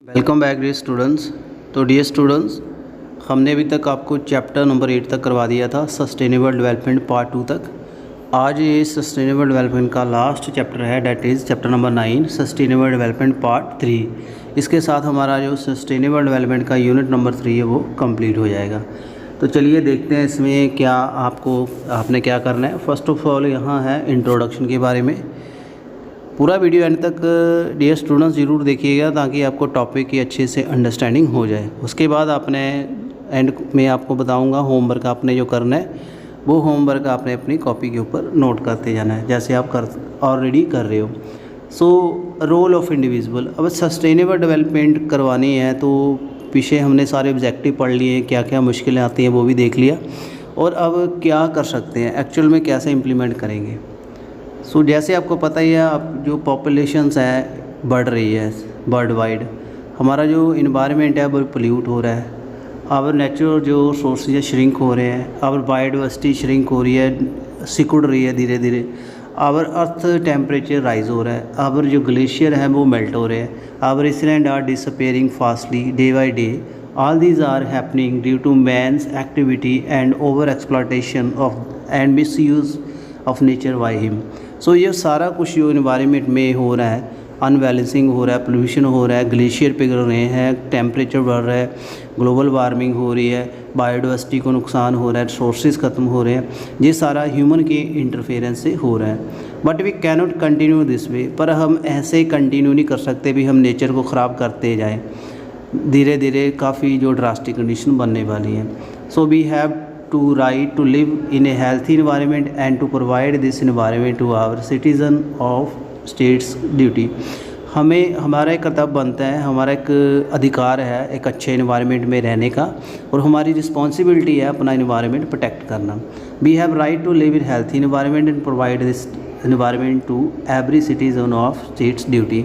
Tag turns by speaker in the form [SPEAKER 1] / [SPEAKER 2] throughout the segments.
[SPEAKER 1] Welcome back dear students. तो dear students, हमने अभी तक आपको चैप्टर नंबर 8 तक करवा दिया था, सस्टेनेबल डेवलपमेंट पार्ट 2 तक। आज ये सस्टेनेबल डेवलपमेंट का लास्ट चैप्टर है, that is chapter number 9 sustainable development part 3। इसके साथ हमारा जो सस्टेनेबल डेवलपमेंट का यूनिट नंबर 3 है वो कंप्लीट हो जाएगा। तो चलिए देखते हैं इसमें क्या आपने क्या करना है। फर्स्ट ऑफ ऑल यहाँ है इंट्रोडक्शन के बारे में। पूरा वीडियो एंड तक डियर स्टूडेंट्स ज़रूर देखिएगा ताकि आपको टॉपिक की अच्छे से अंडरस्टैंडिंग हो जाए। उसके बाद आपने एंड में आपको बताऊंगा होमवर्क आपने जो करना है वो होमवर्क आपने अपनी कॉपी के ऊपर नोट करते जाना है, जैसे आप ऑलरेडी कर रहे हो। सो रोल ऑफ इंडिविजुअल, अब सस्टेनेबल डेवलपमेंट करवानी है तो पीछे हमने सारे ऑब्जेक्टिव पढ़ लिए हैं, क्या क्या मुश्किलें आती हैं वो भी देख लिया, और अब क्या कर सकते हैं एक्चुअल में, कैसे इम्प्लीमेंट करेंगे। सो जैसे आपको पता ही है, अब जो पॉपुलेशंस है बढ़ रही है वर्ल्ड वाइड, हमारा जो इन्वायरमेंट है वो पोल्यूट हो रहा है, आवर नेचुरल जो सोर्सेज श्रिंक हो रहे हैं, आवर बायोडाइवर्सिटी श्रिंक हो रही है, सिकुड़ रही है धीरे धीरे, आवर अर्थ टेम्परेचर राइज हो रहा है, आवर जो ग्लेशियर है वो मेल्ट हो रहे हैं, our ice lands are disappearing fastly day by day. All these are happening due to man's activity and over exploitation of and misuse of nature by him. So ये सारा कुछ जो इन्वायरमेंट में हो रहा है, अनबैलेंसिंग हो रहा है, पोल्यूशन हो रहा है, ग्लेशियर पिघल रहे हैं, टेम्परेचर बढ़ रहा है, ग्लोबल वार्मिंग हो रही है, बायोडाइवर्सिटी को नुकसान हो रहा है, रिसोर्सेज ख़त्म हो रहे हैं, ये सारा ह्यूमन के इंटरफेरेंस से हो रहा है। But we cannot continue this way, पर हम ऐसे कंटिन्यू नहीं कर सकते भी हम नेचर को ख़राब करते जाएँ। धीरे धीरे काफ़ी जो ड्रास्टिक कंडीशन बनने वाली है। So we have to right to live in a healthy environment and to provide this environment to our citizen of states duty। हमें हमारा एक कर्तव्य बनता है, हमारा एक अधिकार है एक अच्छे इन्वायरमेंट में रहने का, और हमारी रिस्पॉन्सिबिलिटी है अपना इन्वायरमेंट प्रोटेक्ट करना। We have right to live in healthy environment and provide this environment to every citizen of state's duty।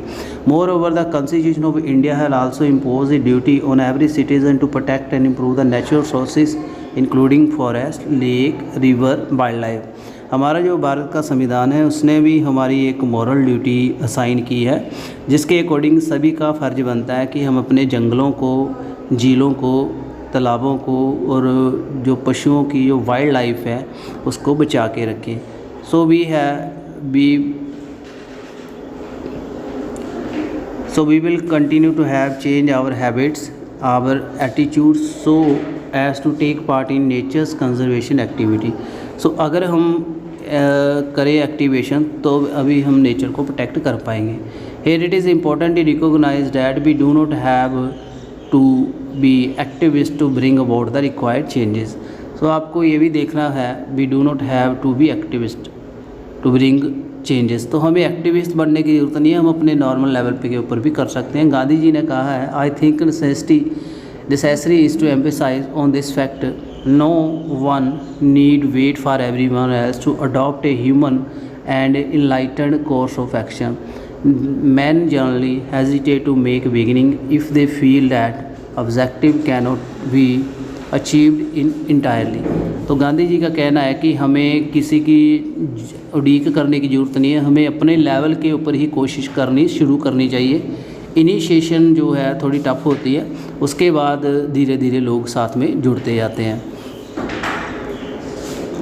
[SPEAKER 1] Moreover, the Constitution of India has also imposed a duty on every citizen to protect and improve the natural sources including forest, lake, river, wildlife। हमारा जो भारत का संविधान है उसने भी हमारी एक moral duty assign की है, जिसके अकॉर्डिंग सभी का फ़र्ज बनता है कि हम अपने जंगलों को, झीलों को, तालाबों को और जो पशुओं की जो वाइल्ड लाइफ है उसको बचा के रखें। So we will continue to have change our habits, our attitudes so as to take part in nature's conservation activity। So अगर हम करें एक्टिवेशन तो अभी हम नेचर को प्रोटेक्ट कर पाएंगे। Here it is important to recognize that we do not have to be activists to bring about the required changes। So आपको ये भी देखना है, we do not have to be activist to bring changes. तो हमें activist बनने की ज़रूरत नहीं है, हम अपने नॉर्मल लेवल पे के ऊपर भी कर सकते हैं। गांधी जी ने कहा है, I think necessary is to emphasize on this fact, no one need wait for everyone else to adopt a human and enlightened course of action. Man generally hesitate to make beginning if they feel that objective cannot be achieved entirely. तो गांधी जी का कहना है कि हमें किसी की उड़ीक करने की ज़रूरत नहीं है, हमें अपने लेवल के ऊपर ही कोशिश करनी शुरू करनी चाहिए। इनिशिएशन जो है थोड़ी टफ होती है, उसके बाद धीरे धीरे लोग साथ में जुड़ते जाते हैं।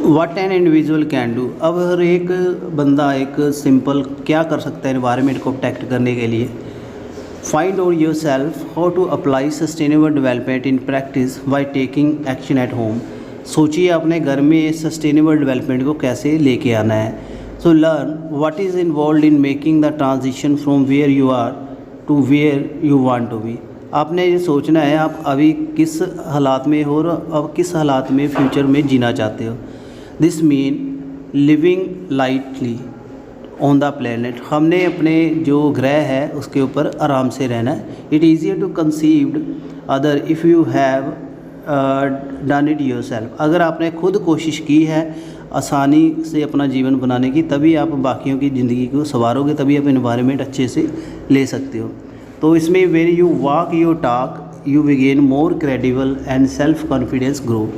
[SPEAKER 1] What an individual can do, अब हर एक बंदा एक सिंपल क्या कर सकता है इन्वायरमेंट को प्रोटेक्ट करने के लिए। Find out yourself how to apply sustainable development in practice by taking action at home. सोचिए अपने घर में सस्टेनेबल डेवलपमेंट को कैसे लेके आना है। So learn what is involve in making the transition from where you are to where you want to be. आपने ये सोचना है आप अभी किस हालात में हो और अब किस हालात में फ्यूचर में जीना चाहते हो। This mean living lightly on the planet, हमने अपने जो ग्रह है उसके ऊपर आराम से रहना है। It easier to conceived other if you have done it yourself. अगर आपने खुद कोशिश की है आसानी से अपना जीवन बनाने की, तभी आप बाकियों की ज़िंदगी को संवारोगे, तभी आप इन्वायरमेंट अच्छे से ले सकते हो। तो इसमें where you walk your talk you begin more credible and self confidence grow.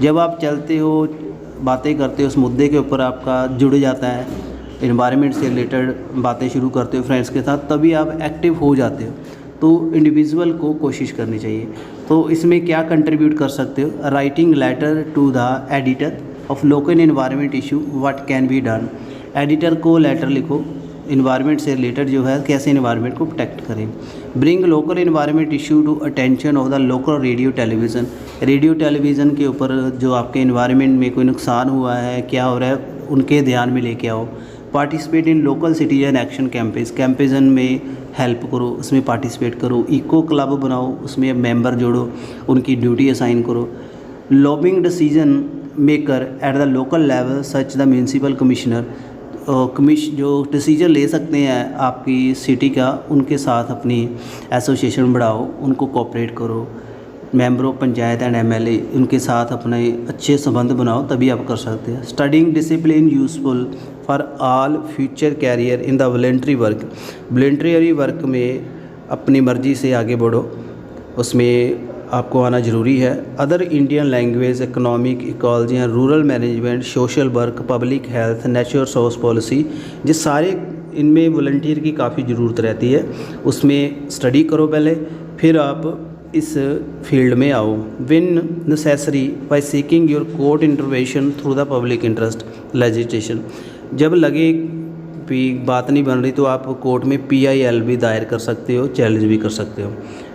[SPEAKER 1] जब आप चलते हो, बातें करते हो, उस मुद्दे के ऊपर आपका जुड़ जाता है, इन्वायरमेंट से रिलेटेड बातें शुरू करते हो फ्रेंड्स के साथ, तभी आप एक्टिव हो जाते हो। तो इंडिविजुअल को कोशिश करनी चाहिए। तो इसमें क्या कंट्रीब्यूट कर सकते हो, writing letter to the editor of local environment issue what can be done. Editor को लेटर लिखो इन्वायरमेंट से रिलेटेड जो है कैसे इन्वायरमेंट को प्रोटेक्ट करें। Bring local environment issue to attention of the local radio television. Radio television के ऊपर जो आपके इन्वायरमेंट में कोई नुकसान हुआ है, क्या हो रहा है, उनके ध्यान में लेके आओ। Participate in local citizen action campaign में हेल्प करो, उसमें पार्टिसिपेट करो। इको क्लब बनाओ, उसमें मेंबर जोड़ो, उनकी ड्यूटी असाइन करो। Lobbying decision maker at the local level such the municipal commissioner. जो डिसीजन ले सकते हैं आपकी सिटी का, उनके साथ अपनी एसोसिएशन बढ़ाओ, उनको कोऑपरेट करो। Member of panchayat and MLA, उनके साथ अपने अच्छे संबंध बनाओ, तभी आप कर सकते हैं। Studying discipline useful for all future career in the voluntary work. Voluntary work में अपनी मर्ज़ी से आगे बढ़ो, उसमें आपको आना ज़रूरी है। Other Indian language, economic, ecology and rural management, social work, public health, natural resource policy, ये सारे इनमें वॉलंटियर की काफ़ी ज़रूरत रहती है। उसमें स्टडी करो पहले, फिर आप इस फील्ड में आओ। Win necessary bye seeking your court intervention through the public interest legislation. जब लगे भी बात नहीं बन रही तो आप कोर्ट में PIL भी दायर कर सकते हो, चैलेंज भी कर सकते हो।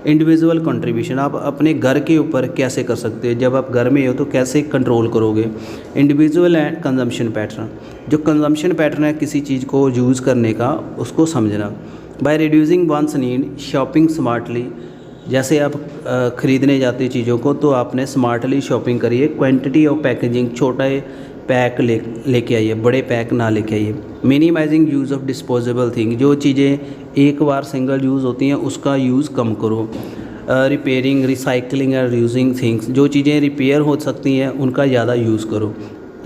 [SPEAKER 1] इंडिविजुअल कंट्रीब्यूशन, आप अपने घर के ऊपर कैसे कर सकते हो, जब आप घर में हो तो कैसे कंट्रोल करोगे। इंडिविजुअल एंड कंजम्पशन पैटर्न, जो कंजम्पशन पैटर्न है किसी चीज़ को यूज़ करने का, उसको समझना। By reducing one's need, shopping smartly, जैसे आप ख़रीदने जाते चीज़ों को तो आपने स्मार्टली शॉपिंग करिए। क्वांटिटी ऑफ पैकेजिंग, छोटा पैक लेके आइए, बड़े पैक ना लेके आइए। Minimizing use of disposable thing, जो चीज़ें एक बार सिंगल यूज़ होती हैं उसका यूज़ कम करो। Repairing, recycling and reusing things, जो चीज़ें रिपेयर हो सकती हैं उनका ज़्यादा यूज़ करो।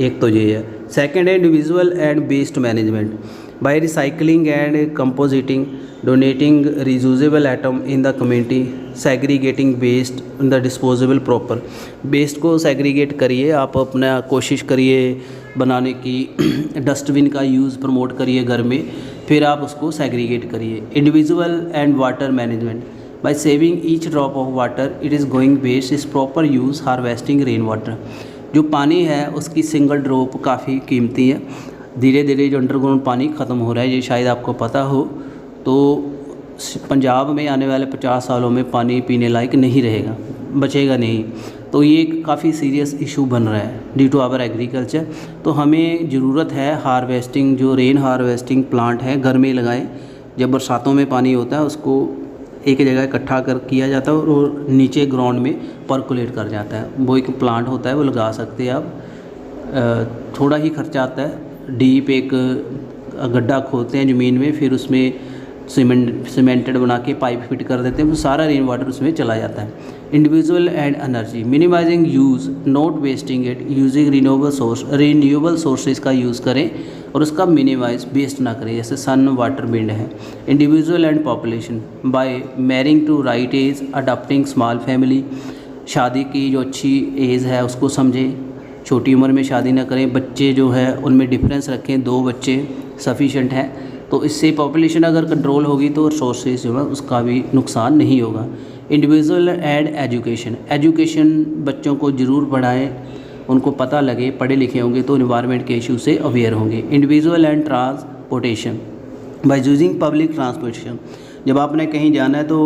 [SPEAKER 1] एक तो ये है। सेकंड है individual and waste management. By recycling and compositing, donating reusable item in the community, segregating waste in the disposable proper. Waste को सेग्रीगेट करिए, आप अपना कोशिश करिए बनाने की। डस्टबिन का यूज़ प्रमोट करिए घर में, फिर आप उसको सेग्रीगेट करिए। Individual and water management, by saving each drop of water it is going waste is proper use harvesting rain water. जो पानी है उसकी सिंगल ड्रॉप काफ़ी कीमती है। धीरे धीरे जो अंडरग्राउंड पानी ख़त्म हो रहा है, ये शायद आपको पता हो। तो पंजाब में आने वाले 50 सालों में पानी पीने लायक नहीं रहेगा, बचेगा नहीं। तो ये काफ़ी सीरियस इशू बन रहा है ड्यू टू आवर एग्रीकल्चर। तो हमें ज़रूरत है हार्वेस्टिंग, जो रेन हार्वेस्टिंग प्लांट है घर में लगाएं। जब बरसातों में पानी होता है उसको एक जगह इकट्ठा कर किया जाता है और नीचे ग्राउंड में परकुलेट कर जाता है। वो एक प्लांट होता है, वो लगा सकते हैं आप। थोड़ा ही खर्चा आता है। डीप एक गड्ढा खोदते हैं ज़मीन में, फिर उसमें सीमेंटेड बना के पाइप फिट कर देते हैं, वो सारा रेन वाटर उसमें चला जाता है। Individual and energy, minimizing use not wasting it, using renewable sources का यूज़ करें और उसका मिनिमाइज वेस्ट ना करें, जैसे सन, वाटर, विंड है। Individual and population, by marrying to right age, adopting small family, शादी की जो अच्छी एज है उसको समझें, छोटी उम्र में शादी ना करें। बच्चे जो है उनमें डिफरेंस रखें, 2 बच्चे सफिशेंट है। तो इससे पॉपुलेशन अगर कंट्रोल होगी तो रिसोर्सेज जो है उसका भी नुकसान नहीं होगा। इंडिविजुअल एंड एजुकेशन बच्चों को ज़रूर पढ़ाएं, उनको पता लगे, पढ़े लिखे होंगे तो इन्वायरमेंट के इशू से अवेयर होंगे। Individual and transportation, by using public transportation, जब आपने कहीं जाना है तो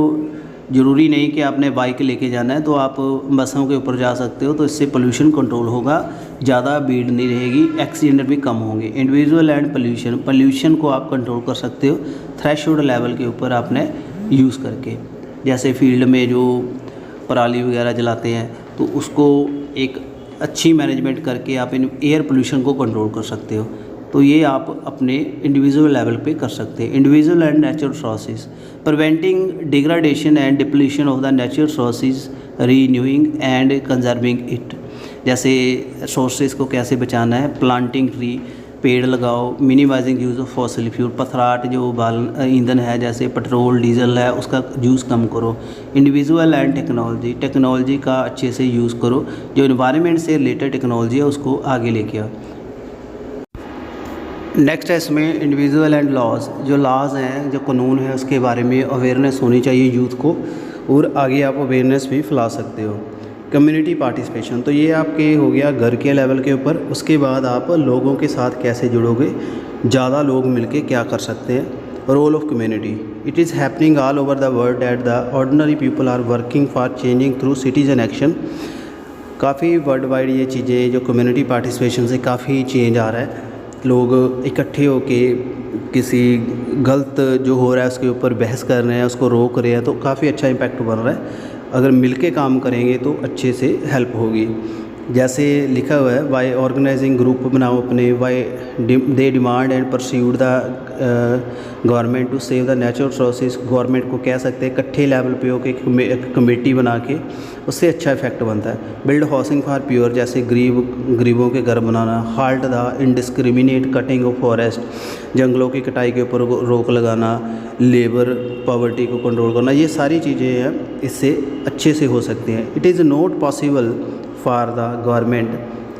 [SPEAKER 1] ज़रूरी नहीं कि आपने बाइक लेके जाना है, तो आप बसों के ऊपर जा सकते हो। तो इससे पोल्यूशन कंट्रोल होगा, ज़्यादा भीड़ नहीं रहेगी, एक्सीडेंट भी कम होंगे। इंडिविजुअल एंड पोल्यूशन को आप कंट्रोल कर सकते हो थ्रेशोल्ड लेवल के ऊपर आपने यूज़ करके। जैसे फील्ड में जो पराली वगैरह जलाते हैं तो उसको एक अच्छी मैनेजमेंट करके आप इन एयर पोल्यूशन को कंट्रोल कर सकते हो। तो ये आप अपने इंडिविजुअल लेवल पे कर सकते हैं। Individual and natural resources, preventing degradation and depletion of the natural resources, renewing and conserving it, जैसे रिसोर्सेज को कैसे बचाना है। प्लांटिंग ट्री, पेड़ लगाओ। Minimizing use of fossil fuel, पथराट जो ईंधन है जैसे पेट्रोल, डीजल है, उसका यूज़ कम करो। इंडिविजुअल एंड टेक्नोलॉजी का अच्छे से यूज़ करो, जो इन्वायरमेंट से रिलेटेड टेक्नोलॉजी है उसको आगे लेके आओ। नेक्स्ट है इसमें इंडिविजुअल एंड लॉज। जो लॉज हैं, जो कानून है, उसके बारे में अवेयरनेस होनी चाहिए यूथ को, और आगे आप अवेयरनेस भी फैला सकते हो। कम्युनिटी पार्टिसिपेशन, तो ये आपके हो गया घर के लेवल के ऊपर। उसके बाद आप लोगों के साथ कैसे जुड़ोगे, ज़्यादा लोग मिलके क्या कर सकते हैं। Role of community, it is happening all over the world that the ordinary people are working for changing through citizen action. काफ़ी वर्ल्ड वाइड ये चीज़ें जो कम्युनिटी पार्टिसिपेशन से काफ़ी चेंज आ रहा है। लोग इकट्ठे होके किसी गलत जो हो रहा है उसके ऊपर बहस कर रहे हैं, उसको रोक रहे हैं, तो काफ़ी अच्छा इम्पैक्ट बन रहा है। अगर मिलके काम करेंगे तो अच्छे से हेल्प होगी। जैसे लिखा हुआ है, वाई ऑर्गेनाइजिंग ग्रुप बनाओ अपने, why they demand and persuade the government to save the natural resources. Government को कह सकते हैं इकट्ठे लेवल पे होकर एक कमेटी बना के, उससे अच्छा इफेक्ट बनता है। बिल्ड हाउसिंग फॉर प्योर, जैसे गरीबों के घर बनाना। Halt the indiscriminate cutting of forest, जंगलों की कटाई के ऊपर रोक लगाना। लेबर पॉवर्टी को कंट्रोल करना, ये सारी चीज़ें हैं, इससे अच्छे से हो सकती हैं। It is not possible for the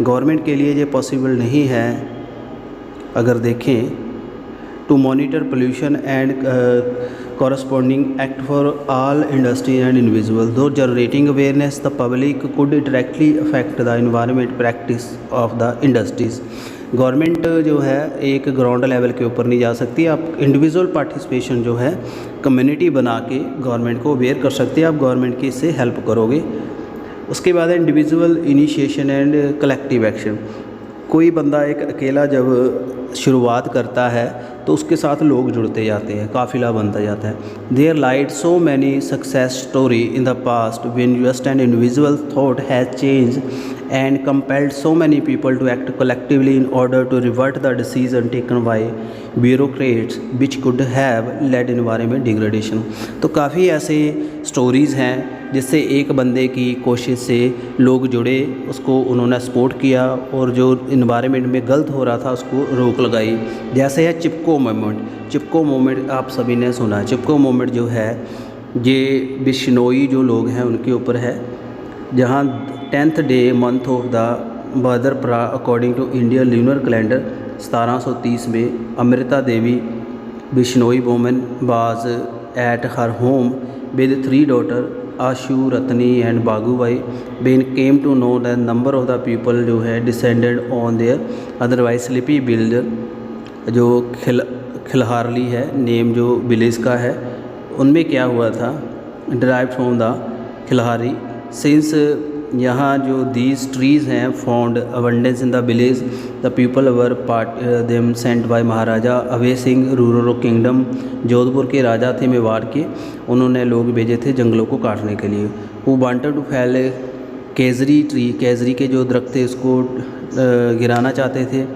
[SPEAKER 1] government के लिए ये पॉसिबल नहीं है, अगर देखें, to monitor pollution and corresponding act for all industry and individual, though generating awareness the public could directly affect the environment practice of the industries। Government जो है एक ग्राउंड लेवल के ऊपर नहीं जा सकती। आप इंडिविजुअल पार्टिसिपेशन जो है कम्युनिटी बना के गवर्नमेंट को अवेयर कर सकते हैं, आप गवर्नमेंट की इससे हेल्प करोगे। उसके बाद है individual initiation and collective action. कोई बंदा एक अकेला जब शुरुआत करता है तो उसके साथ लोग जुड़ते जाते हैं, काफ़िला बनता जाता है। There light so many success story in the past when just an individual thought has change and compelled so many people to act collectively in order to revert the decision taken by bureaucrats which could have led environment degradation। तो काफ़ी ऐसे stories हैं जिससे एक बंदे की कोशिश से लोग जुड़े, उसको उन्होंने सपोर्ट किया और जो इन्वायरमेंट में गलत हो रहा था उसको रोक लगाई। जैसे है चिपको मूवमेंट। चिपको मूवमेंट आप सभी ने सुना है। चिपको मूवमेंट जो है ये बिश्नोई जो लोग हैं उनके ऊपर है, जहाँ 10th day month of the Bhadrapada according to Indian lunar calendar 1730 में Amrita Devi Bishnoi woman was at her home with 3 daughter Asu, Ratni and Bagubai. बेन came to know the number of the people जो है descended on their otherwise sleepy builder, जो खिलहारली है name जो village का है, उनमें क्या हुआ था, डिराइव्ड फ्रॉम द खिलहारी। सिंस यहाँ जो दीज ट्रीज़ हैं found abundance in the village, the people were part them sent by Maharaja Abhay Singh rural kingdom. Jodhpur के राजा थे मेवाड़ के, उन्होंने लोग भेजे थे जंगलों को काटने के लिए। हु वांटेड टू फैल केजरी ट्री, केजरी के जो दरख्त थे उसको गिराना चाहते थे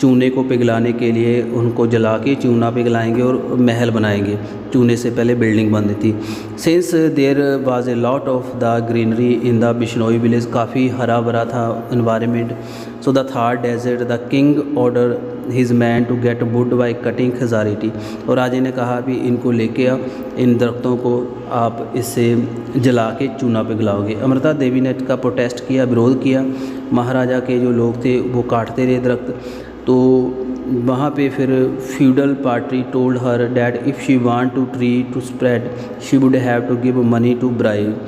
[SPEAKER 1] चूने को पिघलाने के लिए। उनको जला के चूना पिघलाएंगे और महल बनाएंगे, चूने से पहले बिल्डिंग बनती थी। Since there was a lot of the greenery in the Bishnoi village, काफ़ी हरा भरा था environment. So the third desert the king order his man to get wood by cutting खजारिटी। और राजे ने कहा भी इनको लेके आओ, इन दरख्तों को आप इससे जला के चूना पिघलाओगे। अमृता देवी ने इसका प्रोटेस्ट किया, विरोध किया। महाराजा के जो लोग थे वो काटते रहे दरख्त, तो वहाँ पे फिर feudal party told her that if she want to tree to spread she would have to give money to bribe.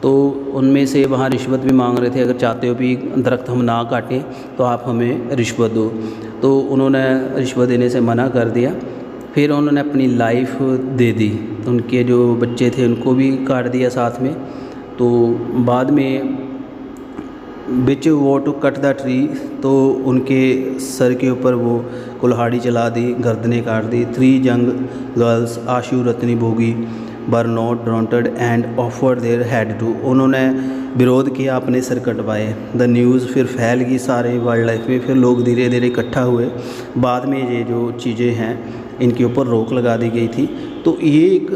[SPEAKER 1] तो उनमें से वहाँ रिश्वत भी मांग रहे थे, अगर चाहते हो भी दरख्त हम ना काटें तो आप हमें रिश्वत दो। तो उन्होंने रिश्वत देने से मना कर दिया। फिर उन्होंने अपनी लाइफ दे दी, उनके जो बच्चे थे उनको भी काट दिया साथ में। तो बाद में बिच वो टू कट द ट्री, तो उनके सर के ऊपर वो कुल्हाड़ी चला दी, गर्दनें काट दी। 3 young girls Ashu, Ratni, Bhogi were not daunted and offered their head too, उन्होंने विरोध किया, अपने सर कटवाए। द न्यूज़ फिर फैल गई सारे वाइल्ड लाइफ में, फिर लोग धीरे धीरे इकट्ठा हुए। बाद में ये जो चीज़ें हैं इनके ऊपर रोक लगा दी गई थी। तो ये एक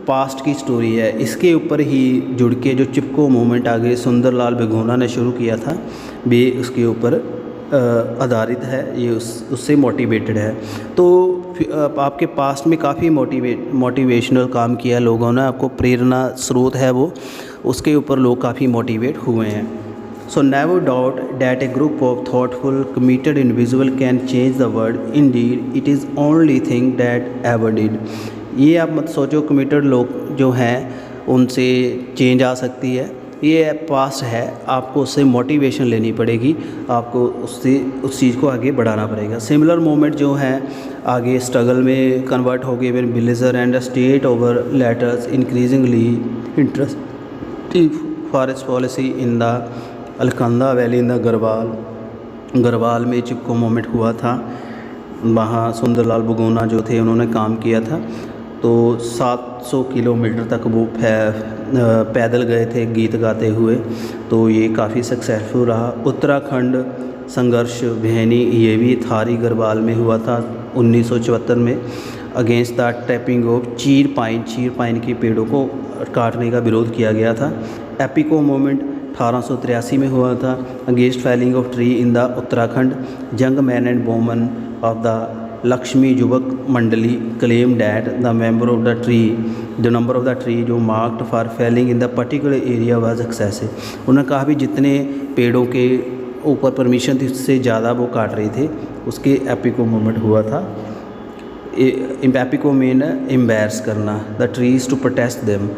[SPEAKER 1] पास्ट की स्टोरी है, इसके ऊपर ही जुड़ के जो चिपको मूवमेंट आगे सुंदरलाल भिगोना ने शुरू किया था भी उसके ऊपर आधारित है, ये उससे मोटिवेटेड है। तो आपके पास्ट में काफ़ी मोटिवेशनल काम किया लोगों ने, आपको प्रेरणा स्रोत है वो, उसके ऊपर लोग काफ़ी मोटिवेट हुए हैं। So never doubt that a group of thoughtful, committed individual can change the world. Indeed, it is only thing that ever did. ये आप मत सोचो कमिटेड लोग जो हैं उनसे चेंज आ सकती है, ये पास्ट है, आपको उससे मोटिवेशन लेनी पड़ेगी, आपको उससे उस चीज़ को आगे बढ़ाना पड़ेगा। सिमिलर मोमेंट जो हैं आगे स्ट्रगल में कन्वर्ट हो गए when villager and state over letters increasingly interested forest policy in the Alaknanda valley in the Garhwal में चिपको मोमेंट हुआ था। वहाँ सुंदरलाल बगोना जो थे उन्होंने काम किया था, तो 700 किलोमीटर तक वो पैदल गए थे गीत गाते हुए, तो ये काफ़ी सक्सेसफुल रहा। उत्तराखंड संघर्ष भैनी ये भी थारी गढ़वाल में हुआ था 1974 में, अगेंस्ट द टैपिंग ऑफ चीर पाइन के पेड़ों को काटने का विरोध किया गया था। एपिको मोमेंट 1883 में हुआ था, against felling of tree in the Uttarakhand. Young man and woman of the Lakshmi Yuvak Mandali claim that the number of the tree जो marked for felling in the particular area was excessive. उन्होंने कहा भी जितने पेड़ों के ऊपर परमिशन थी उससे ज़्यादा वो काट रहे थे, उसके एपिको मोमेंट हुआ था। एपिको मीन एम्बैरस करना, the trees to protest them.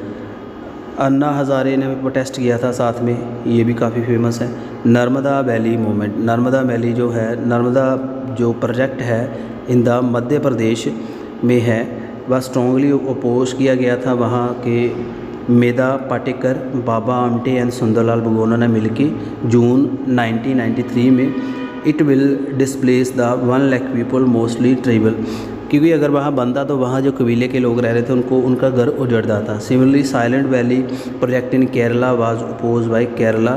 [SPEAKER 1] Anna Hazare ने भी प्रोटेस्ट किया था साथ में, ये भी काफ़ी फेमस है। Narmada valley movement, Narmada valley जो है, नर्मदा जो प्रोजेक्ट है इन द मध्य प्रदेश में है, वह स्ट्रॉन्गली अपोज किया गया था। वहाँ के मेधा पाटेकर, बाबा आमटे एंड सुंदरलाल बगोना ने मिलके जून 1993 में it will displace the 1 lakh people mostly tribal, क्योंकि अगर वहाँ बनता तो वहाँ जो कबीले के लोग रह रहे थे उनको उनका घर उजड़ जाता। Similarly silent valley project in Kerala was oppose by Kerala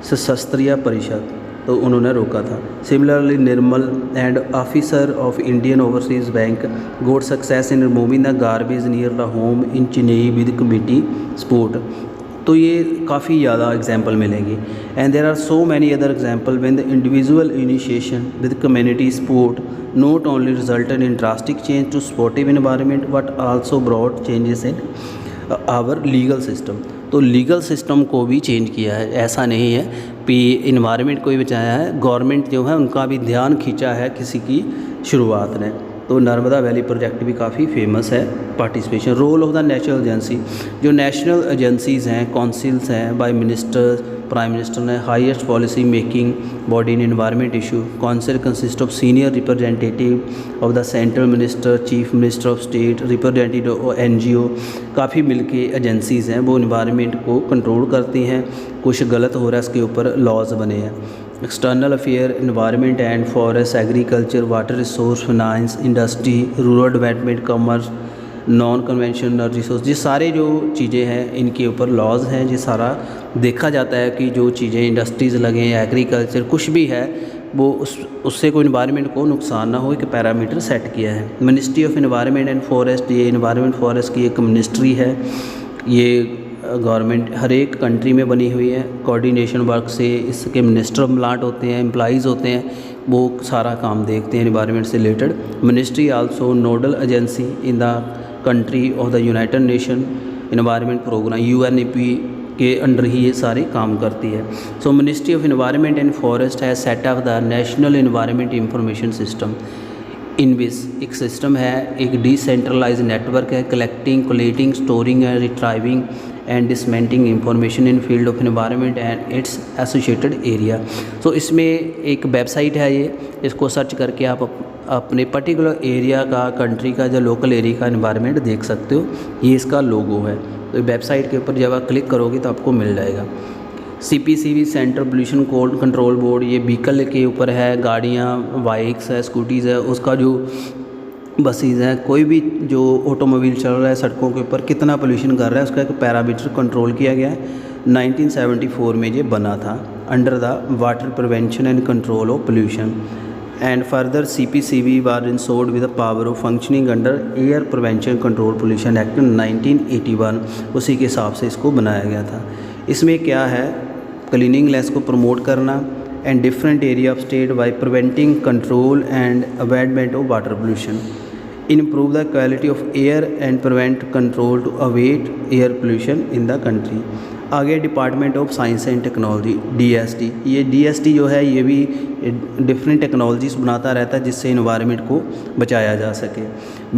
[SPEAKER 1] Shastriya Parishad, तो उन्होंने रोका था। Similarly Nirmal and officer of Indian Overseas Bank got success in removing the garbage near the home in Chennai with committee support. तो ये काफ़ी ज़्यादा एग्जाम्पल मिलेंगी, and there are so many other example when the individual initiation with community support not only resulted in drastic change to supportive environment but also brought changes in our legal system। तो legal system को भी change किया है, ऐसा नहीं है कि environment को ही बचाया है, गवर्नमेंट जो है उनका भी ध्यान खींचा है किसी की शुरुआत ने। तो नर्मदा वैली प्रोजेक्ट भी काफ़ी फेमस है। Participation, role of the national agency, जो नेशनल एजेंसीज़ हैं, काउंसिल्स हैं बाय मिनिस्टर, प्राइम मिनिस्टर ने highest policy making body in environment issue. Council consist of senior representative of the central minister, chief minister of state, representative of NGO, काफ़ी मिलके agencies हैं वो environment को control करती हैं। कुछ गलत हो रहा है उसके ऊपर लॉज बने हैं। External affair, environment and forest, agriculture, water resource, finance, industry, rural development, commerce, non conventional resource, ये सारे जो चीज़ें हैं इनके ऊपर लॉज हैं। ये सारा देखा जाता है कि जो चीज़ें इंडस्ट्रीज़ लगें, एग्रीकल्चर कुछ भी है वो उससे कोई इन्वायरमेंट को नुकसान ना हो, एक पैरामीटर सेट किया है। Ministry of environment and forest, ये इन्वायरमेंट फॉरेस्ट की एक मिनिस्ट्री है, ये गवर्नमेंट हर एक कंट्री में बनी हुई है। कोऑर्डिनेशन वर्क से इसके मिनिस्टर प्लांट होते हैं, एम्प्लॉइज़ होते हैं, वो सारा काम देखते हैं इन्वायरमेंट से related. Ministry also nodal agency in the country of the united nation environment programme, UNEP के अंडर ही ये सारे काम करती है। So ministry of environment and forest है set up the national environment information system. ENVIS एक सिस्टम है, एक डिसेंट्रलाइज नेटवर्क है, collecting, collating, storing and retrieving and disseminating information in field of environment and its associated area. तो इसमें एक website है, ये इसको सर्च करके आप अपने पर्टिकुलर एरिया का, कंट्री का, जो लोकल एरिया का इन्वायरमेंट देख सकते हो। ये इसका लोगो है, तो वेबसाइट के ऊपर जब आप क्लिक करोगे तो आपको मिल जाएगा। CPCB central pollution control board, ये व्हीकल के ऊपर है, गाड़ियाँ, बाइक्स है, स्कूटीज़ है, उसका जो बसेज हैं, कोई भी जो ऑटोमोबाइल चल रहा है सड़कों के ऊपर कितना पोल्यूशन कर रहा है उसका एक पैरामीटर कंट्रोल किया गया है। 1974 में ये बना था under the water prevention and control of pollution, and further CPCB was installed with the power of functioning under air prevention control pollution act 1981, उसी के हिसाब से इसको बनाया गया था। इसमें क्या है, क्लीनिंगनेस को प्रमोट करना and different area of state by preventing, control and abatement of water pollution, improve the quality of air and prevent, control to abate air pollution in the country। आगे department of science and technology DST, ये DST जो है ये भी different technologies बनाता रहता है जिससे इन्वायरमेंट को बचाया जा सके।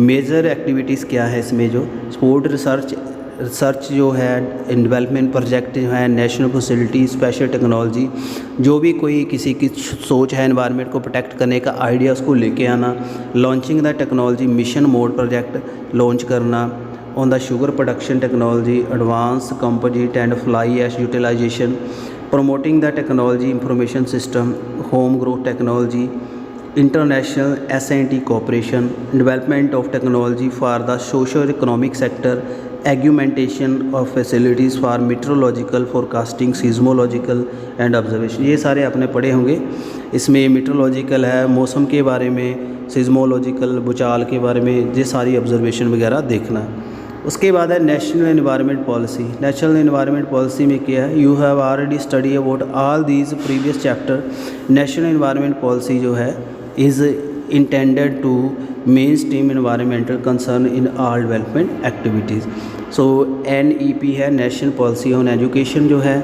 [SPEAKER 1] मेजर एक्टिविटीज़ क्या है इसमें, जो स्पोर्ट रिसर्च जो है, डेवलपमेंट प्रोजेक्ट जो है, नेशनल फैसिलिटी, स्पेशल टेक्नोलॉजी, जो भी कोई किसी की सोच है एनवायरनमेंट को प्रोटेक्ट करने का आइडिया उसको लेके आना। Launching the technology mission mode project launch करना। On the sugar production technology, advance composite and fly ash utilisation. Promoting the technology information system, home growth technology, international S&T cooperation, development of technology for the socio economic sector, augmentation of facilities for meteorological forecasting, seismological and observation. ये सारे आपने पढ़े होंगे। इसमें meteorological है, मौसम के बारे में, सीज्मोलॉजिकल भूचाल के बारे में, ये सारी ऑब्जर्वेशन वगैरह देखना। उसके बाद है national environment policy. National environment policy में क्या है, you have already study about all these previous chapter. National environment policy जो है is intended to main stream environmental concern in all development activities. So NEP है, national policy on education जो है,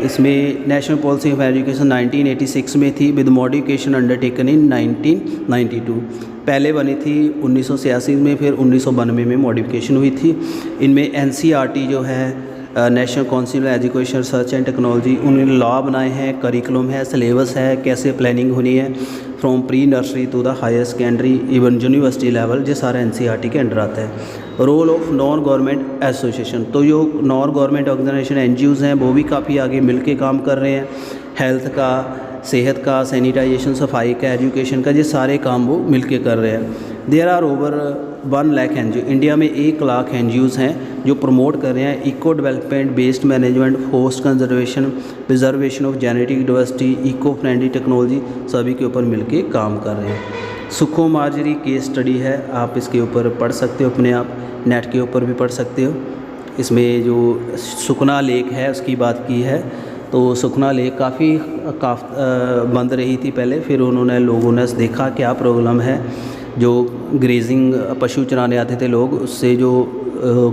[SPEAKER 1] इसमें national policy of education 1986 में थी with modification undertaken इन 1992। पहले बनी थी 1986 में, फिर 1992 में मॉडिफिकेशन हुई थी। इनमें NCERT जो है, national council education research and technology, उन्होंने लॉ बनाए हैं, करिकुलम है, सिलेबस है, कैसे प्लानिंग होनी है from pre nursery to the higher secondary even university level, ये सारा NCERT के अंडर आता है। Role of non government association, तो जो नॉन गवर्नमेंट ऑर्गेनाइजेशन NGOs हैं वो भी काफ़ी आगे मिल के काम कर रहे हैं। हेल्थ का, सेहत का, सैनिटाइजेशन, सफाई का, एजुकेशन का, ये सारे काम वो मिल के कर रहे हैं। There are over 1 lakh NGO, India में 1 लाख NGOs हैं जो प्रमोट कर रहे हैं eco development, based management, forest conservation, preservation of genetic diversity, eco friendly technology, सभी के ऊपर मिलके काम कर रहे हैं। सुखो माजरी केस स्टडी है, आप इसके ऊपर पढ़ सकते हो, अपने आप नेट के ऊपर भी पढ़ सकते हो। इसमें जो सुखना लेक है उसकी बात की है, तो सुखना लेक काफ़ी बंद रही थी पहले, फिर उन्होंने लोगों ने देखा क्या प्रॉब्लम है, जो ग्रेजिंग पशु चराने आते थे लोग, उससे जो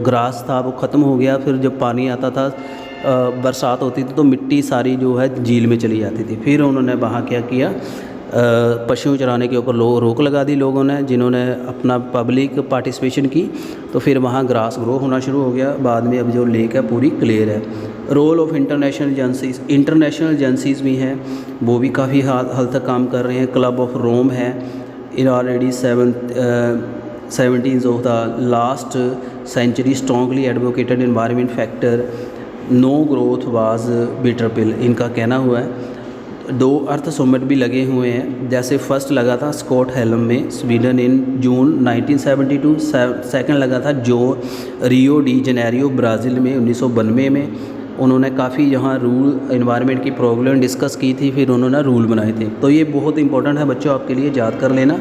[SPEAKER 1] ग्रास था वो ख़त्म हो गया। फिर जब पानी आता था, बरसात होती थी, तो मिट्टी सारी जो है झील में चली जाती थी। फिर उन्होंने वहाँ क्या किया, पशु चराने के ऊपर रोक लगा दी लोगों ने, जिन्होंने अपना पब्लिक पार्टिसिपेशन की, तो फिर वहाँ ग्रास ग्रो होना शुरू हो गया। बाद में अब जो लेक है पूरी क्लियर है। Role of international agencies, international agencies भी हैं, वो भी काफ़ी हद तक काम कर रहे हैं। क्लब ऑफ रोम है, in already 17 of the last century strongly advocated environment factor, no growth was bitter pill, इनका कहना हुआ है। 2 अर्थ समिट भी लगे हुए हैं, जैसे फर्स्ट लगा था स्कॉटहेलम में स्वीडन इन जून 1972, सेकंड लगा था रियो डी जेनेरियो ब्राज़ील में 1992 में। उन्होंने काफ़ी यहाँ रूल एनवायरनमेंट की प्रॉब्लम डिस्कस की थी, फिर उन्होंने रूल बनाए थे। तो ये बहुत इंपॉर्टेंट है बच्चों, आपके लिए याद कर लेना,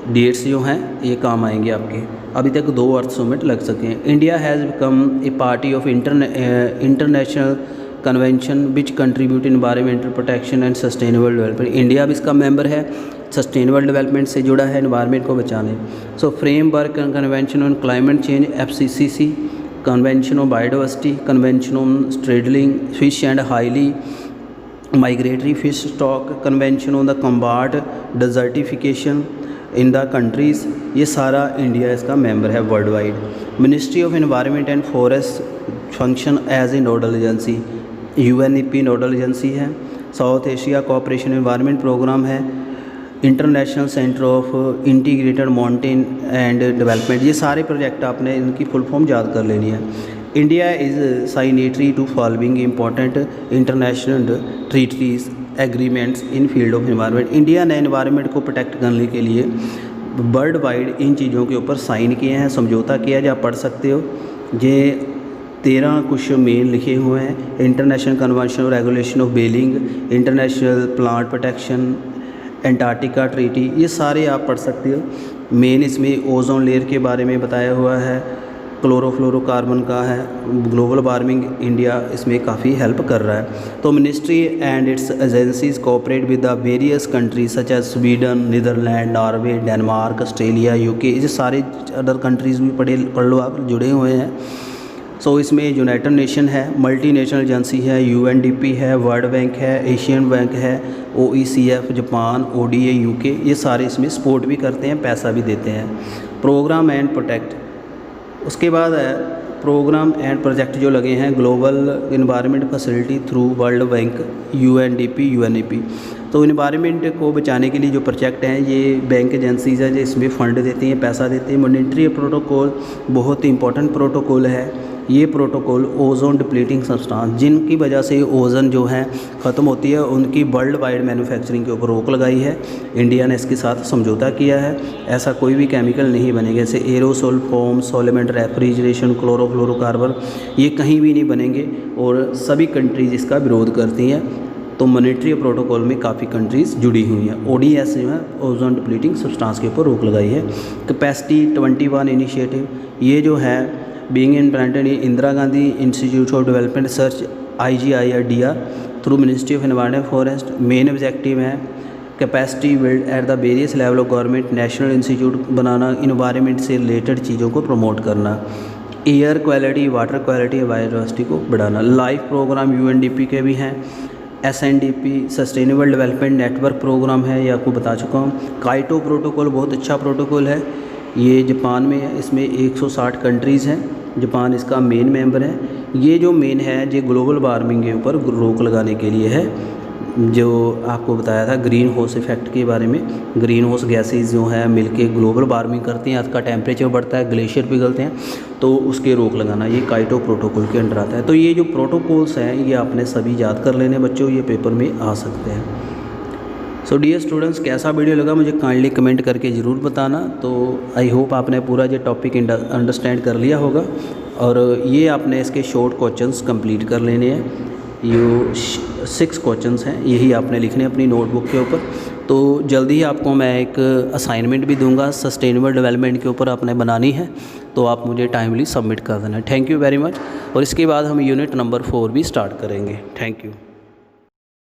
[SPEAKER 1] डेट्स जो हैं ये काम आएंगे आपके। अभी तक 2 अर्थ समिट लग सके हैं। India has become a party of international convention which contribute environmental protection and sustainable development. India भी इसका मेंबर है, सस्टेनेबल डेवलपमेंट से जुड़ा है, एनवायरनमेंट को बचाने। So framework convention on climate change FCCC, convention on biodiversity, convention on straddling fish and highly migratory fish stock, convention on the combat desertification in the countries, ये सारा India इसका member है world wide. Ministry of environment and forest function as a nodal agency, UNEP nodal agency है। South Asia cooperation environment programme है। International centre of integrated mountain and development, ये सारे project आपने इनकी फुल फॉर्म याद कर लेनी है। India is signatory to following important international treaties agreements in field of environment. India ने एनवायरनमेंट को प्रोटेक्ट करने के लिए वर्ल्ड वाइड इन चीज़ों के ऊपर साइन किए हैं, समझौता किया है, आप पढ़ सकते हो। ये 13 कुछ मेन लिखे हुए हैं। International convention of regulation of whaling, international plant protection, Antarctica treaty, ये सारे आप पढ़ सकते हो। मेन इसमें ओजोन लेयर के बारे में बताया हुआ है, क्लोरोफ्लोरोकार्बन का है, ग्लोबल वार्मिंग इंडिया इसमें काफ़ी हेल्प कर रहा है। तो ministry and its agencies cooperate with the various countries such as Sweden, Netherland, Norway, Denmark, Australia, UK, ये सारे अदर कंट्रीज़ भी पढ़ लो आप, जुड़े हुए हैं। सो इसमें यूनाइटेड नेशन है, मल्टीनेशनल एजेंसी है, यूएनडीपी है, वर्ल्ड बैंक है, एशियन बैंक है, ओईसीएफ, जापान, ओडीए, यूके, ये सारे इसमें सपोर्ट भी करते हैं, पैसा भी देते हैं। प्रोग्राम एंड प्रोटेक्ट, उसके बाद है प्रोग्राम एंड प्रोजेक्ट जो लगे हैं global environment facility through world bank, UNDP, UNEP. तो इन्वायरमेंट को बचाने के लिए जो प्रोजेक्ट हैं ये बैंक एजेंसीज है जो इसमें फ़ंड देती हैं, पैसा देती हैं। मॉनेटरी प्रोटोकॉल बहुत ही इंपॉर्टेंट प्रोटोकॉल है। ये प्रोटोकॉल ओजोन डिप्लीटिंग सब्सटेंस जिनकी वजह से ओजोन जो है ख़त्म होती है उनकी वर्ल्ड वाइड मैन्युफैक्चरिंग के ऊपर रोक लगाई है। इंडिया ने इसके साथ समझौता किया है, ऐसा कोई भी केमिकल नहीं बनेंगे जैसे aerosol, foam, solvent, refrigeration, chlorofluorocarbon, ये कहीं भी नहीं बनेंगे और सभी कंट्रीज़ इसका विरोध करती हैं। तो मॉनेटरी प्रोटोकॉल में काफ़ी कंट्रीज़ जुड़ी हुई हैं। ओडीएस जो है ओजोन डिप्लीटिंग सब्सटेंस के ऊपर रोक लगाई है। कैपेसिटी 21 इनिशिएटिव, ये जो है being implemented Indira Gandhi institute of development research IGIRDR through ministry of environment forest. Main objective है capacity build at the various level of government, national institute बनाना, इन्वायरमेंट से रिलेटेड चीज़ों को प्रमोट करना, air quality, water quality, biodiversity को बढ़ाना। Life programme UNDP के भी हैं। SNDP sustainable development network programme है, ये आपको बता चुका हूँ। काइटो प्रोटोकॉल बहुत अच्छा प्रोटोकॉल है, ये जापान में है, इसमें 160 कंट्रीज़ हैं, जापान इसका मेन मेंबर है। ये जो मेन है ये ग्लोबल वार्मिंग के ऊपर रोक लगाने के लिए है, जो आपको बताया था ग्रीन हाउस इफ़ेक्ट के बारे में। ग्रीन हाउस गैसेज जो है मिलके ग्लोबल वार्मिंग करती हैं, अर्थ का टेम्परेचर बढ़ता है, ग्लेशियर पिघलते हैं, तो उसके रोक लगाना ये काइटो प्रोटोकॉल के अंडर आता है। तो ये जो प्रोटोकॉल्स हैं ये आपने सभी याद कर लेने बच्चों, ये पेपर में आ सकते हैं। सो डियर स्टूडेंट्स, कैसा वीडियो लगा मुझे काइंडली कमेंट करके ज़रूर बताना। तो आई होप आपने पूरा ये टॉपिक अंडरस्टैंड कर लिया होगा और ये आपने इसके शॉर्ट क्वेश्चंस कंप्लीट कर लेने हैं। ये 6 क्वेश्चंस हैं, यही आपने लिखने अपनी नोटबुक के ऊपर। तो जल्दी ही आपको मैं एक असाइनमेंट भी दूंगा, सस्टेनेबल डेवलपमेंट के ऊपर आपने बनानी है, तो आप मुझे टाइमली सबमिट कर देना। Thank you very much. और इसके बाद हम यूनिट नंबर 4 भी स्टार्ट करेंगे। Thank you.